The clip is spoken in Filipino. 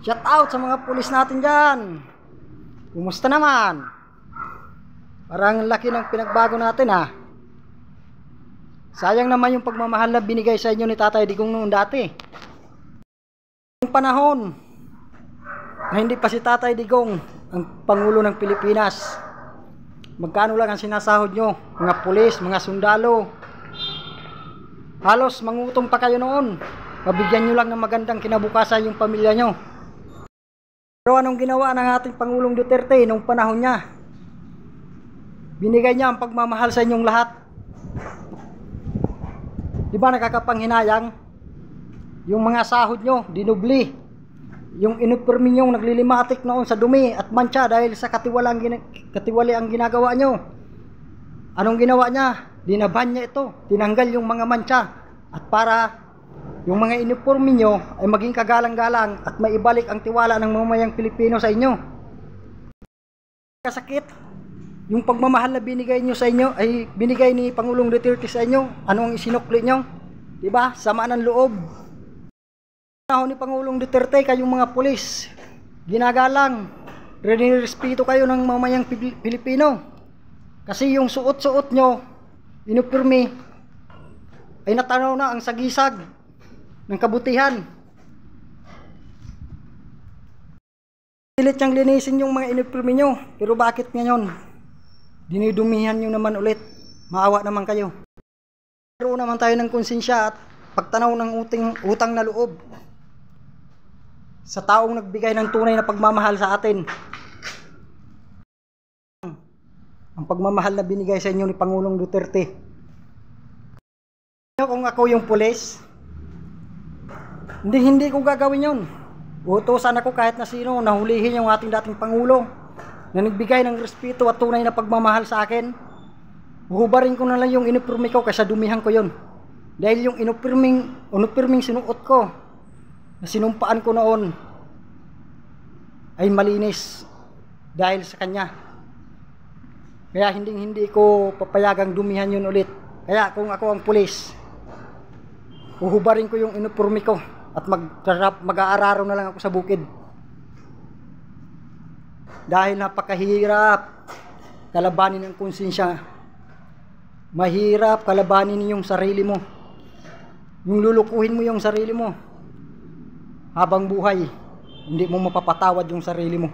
Shout out sa mga pulis natin dyan. Kumusta naman? Parang laki ng pinagbago natin ha. Sayang naman yung pagmamahal na binigay sa inyo ni Tatay Digong noon dati. Yung panahon na hindi pa si Tatay Digong ang Pangulo ng Pilipinas, magkano lang ang sinasahod nyo? Mga pulis, mga sundalo. Halos mangutong pa kayo noon. Mabigyan nyo lang ng magandang kinabukasan yung pamilya nyo. Pero anong ginawa ng ating Pangulong Duterte nung panahon niya? Binigay niya ang pagmamahal sa inyong lahat. Di ba nakakapanghinayang? Yung mga sahod nyo, dinubli. Yung inupermi nyo naglilimatik noon sa dumi at mancha dahil sa katiwali ang ginagawa nyo. Anong ginawa niya? Dinaban niya ito. Tinanggal yung mga mancha. At para yung mga uniforme nyo ay maging kagalang-galang at maibalik ang tiwala ng mamayang Pilipino sa inyo. Kasakit. Yung pagmamahal na binigay nyo sa inyo ay binigay ni Pangulong Duterte sa inyo. Anong isinukli nyo? Diba? Sama ng loob. Panahon ni Pangulong Duterte, kayong mga pulis, ginagalang, rinirespeto kayo ng mamayang Pilipino. Kasi yung suot-suot nyo, inupirmi, ay natanaw na ang sagisag ng kabutihan. Pilit niyang linisin yung mga inupirmi nyo, pero bakit ngayon dinidumihan nyo naman ulit? Maawa naman kayo. Pero naman tayo ng konsensya at pagtanaw ng utang na loob sa taong nagbigay ng tunay na pagmamahal sa atin. Ang pagmamahal na binigay sa inyo ni Pangulong Duterte. Kung ako yung pulis, hindi ko gagawin yun. Utusan ako kahit na sino, nahulihin yung ating dating Pangulo na nagbigay ng respeto at tunay na pagmamahal sa akin. Huhubarin ko na lang yung inupirmi ko kaysa dumihan ko yun. Dahil yung inupirming sinuot ko na sinumpaan ko noon ay malinis dahil sa kanya. Kaya hindi ko papayagang dumihan yun ulit. Kaya kung ako ang pulis, uhubarin ko yung inupirmi ko at mag-aararo na lang ako sa bukid. Dahil napakahirap kalabanin ang konsensya. Mahirap kalabanin yung sarili mo. Yung lulukuhin mo yung sarili mo habang buhay, hindi mo mapapatawad yung sarili mo.